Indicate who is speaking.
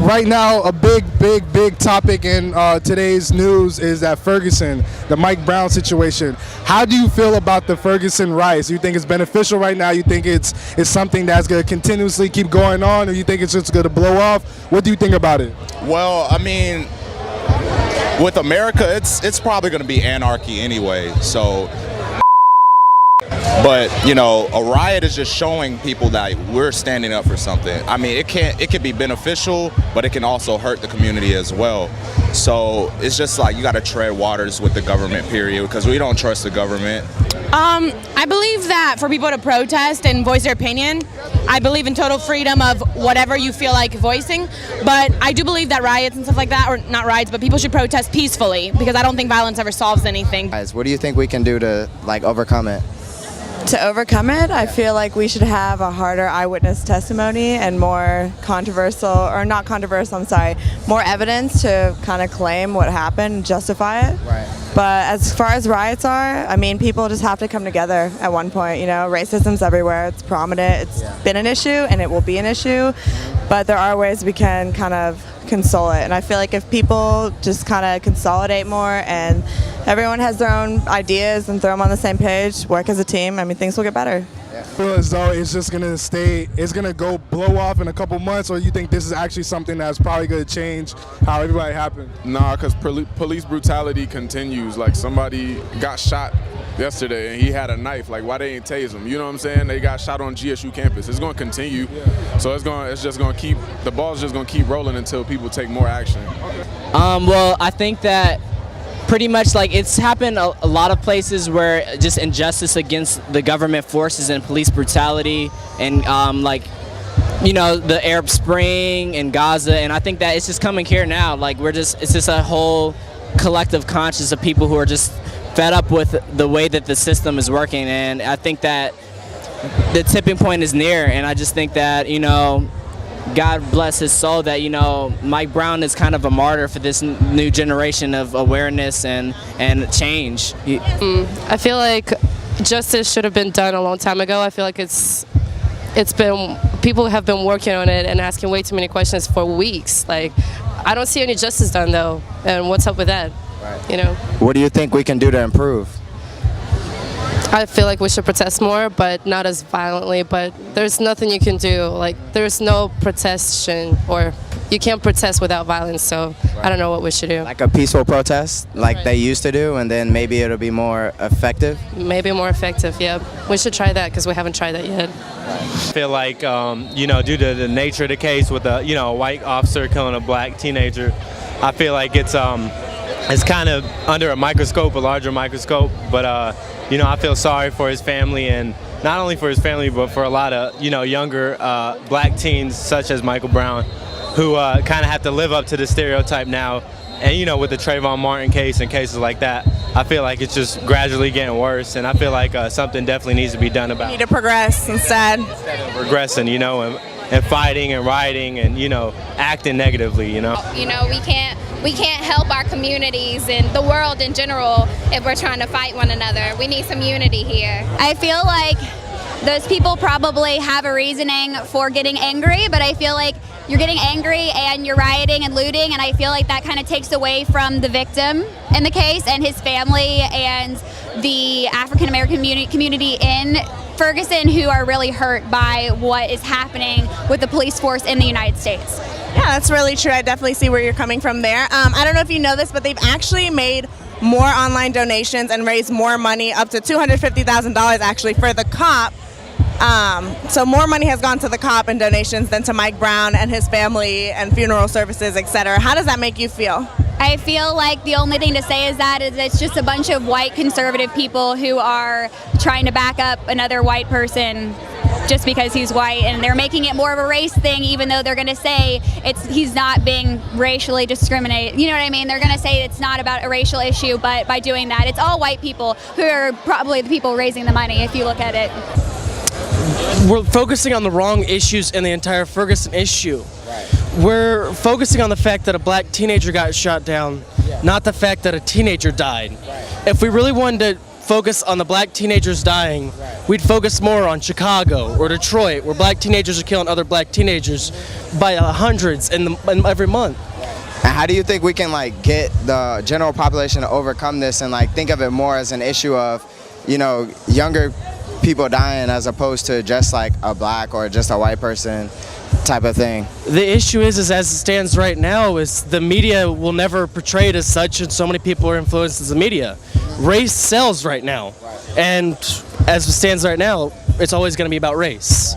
Speaker 1: right now, a big topic in today's news is that Ferguson, the Mike Brown situation. How do you feel about the Ferguson riots? Do you think it's beneficial right now? You think it's something that's going to continuously keep going on, or you think it's just going to blow off? What do you think about it?
Speaker 2: Well, I mean, with America, it's probably going to be anarchy anyway. So, but you know, a riot is just showing people that we're standing up for something. I mean, it can be beneficial, but it can also hurt the community as well. So it's just like you got to tread waters with the government, period, because we don't trust the government.
Speaker 3: I believe that for people to protest and voice their opinion, I believe in total freedom of whatever you feel like voicing, but I do believe that riots and stuff like that, or not riots, but people should protest peacefully, because I don't think violence ever solves anything.
Speaker 4: Guys, what do you think we can do to overcome it?
Speaker 5: To overcome it, I feel like we should have a harder eyewitness testimony and more controversial, or not controversial, I'm sorry, more evidence to kind of claim what happened and justify it.
Speaker 4: Right.
Speaker 5: But as far as riots are, I mean, people just have to come together at one point. You know, racism's everywhere, it's prominent, it's been an issue and it will be an issue, but there are ways we can kind of console it. And I feel like if people just kind of consolidate more and everyone has their own ideas and throw them on the same page, work as a team, I mean, things will get better.
Speaker 1: I feel as though it's just gonna go blow off in a couple months, or you think this is actually something that's probably gonna change how everybody happened?
Speaker 6: Nah, because police brutality continues. Like, somebody got shot yesterday and he had a knife. Like, why they ain't tase him? You know what I'm saying? They got shot on GSU campus. It's going to continue. So it's just going to keep, the ball's just going to keep rolling until people take more action.
Speaker 7: Well, I think that pretty much, like, it's happened a lot of places where just injustice against the government forces and police brutality, and like, you know, the Arab Spring and Gaza, and I think that it's just coming here now. Like, it's just a whole collective conscience of people who are just fed up with the way that the system is working, and I think that the tipping point is near, and I just think that, you know, God bless his soul, that, you know, Mike Brown is kind of a martyr for this new generation of awareness and change.
Speaker 8: I feel like justice should have been done a long time ago. I feel like it's been, people have been working on it and asking way too many questions for weeks. Like, I don't see any justice done though, and what's up with that? Right. You know.
Speaker 4: What do you think we can do to improve?
Speaker 8: I feel like we should protest more, but not as violently, but there's nothing you can do. Like, there's no protection, or you can't protest without violence, so I don't know what we should do.
Speaker 4: Like a peaceful protest, like they used to do, and then maybe it'll be more effective?
Speaker 8: Maybe more effective, yeah. We should try that, because we haven't tried that yet.
Speaker 9: I feel like, you know, due to the nature of the case with a, you know, a white officer killing a black teenager, I feel like it's kind of under a microscope, a larger microscope, but you know, I feel sorry for his family, and not only for his family, but for a lot of, you know, younger black teens such as Michael Brown, who kind of have to live up to the stereotype now. And, you know, with the Trayvon Martin case and cases like that, I feel like it's just gradually getting worse, and I feel like something definitely needs to be done about it.
Speaker 5: We need to progress instead
Speaker 9: of regressing, you know, and fighting and rioting and, you know, acting negatively, you know.
Speaker 10: You know, we can't help our communities and the world in general if we're trying to fight one another. We need some unity here.
Speaker 11: I feel like those people probably have a reasoning for getting angry, but I feel like you're getting angry and you're rioting and looting, and I feel like that kind of takes away from the victim in the case and his family and the African American community in Ferguson, who are really hurt by what is happening with the police force in the United States.
Speaker 5: Yeah, that's really true. I definitely see where you're coming from there. I don't know if you know this, but they've actually made more online donations and raised more money, up to $250,000 actually, for the cop. So more money has gone to the cop in donations than to Mike Brown and his family and funeral services, etc. How does that make you feel?
Speaker 11: I feel like the only thing to say is that it's just a bunch of white conservative people who are trying to back up another white person just because he's white, and they're making it more of a race thing, even though they're going to say he's not being racially discriminated. You know what I mean? They're going to say it's not about a racial issue, but by doing that, it's all white people who are probably the people raising the money, if you look at it.
Speaker 12: We're focusing on the wrong issues in the entire Ferguson issue. We're focusing on the fact that a black teenager got shot down, not the fact that a teenager died. If we really wanted to focus on the black teenagers dying, we'd focus more on Chicago or Detroit, where black teenagers are killing other black teenagers by hundreds in every month.
Speaker 4: And how do you think we can like get the general population to overcome this and like think of it more as an issue of, you know, younger people dying as opposed to just like a black or just a white person type of thing?
Speaker 12: The issue is as it stands right now, is the media will never portray it as such, and so many people are influenced as the media. Race sells right now, and as it stands right now, it's always going to be about race.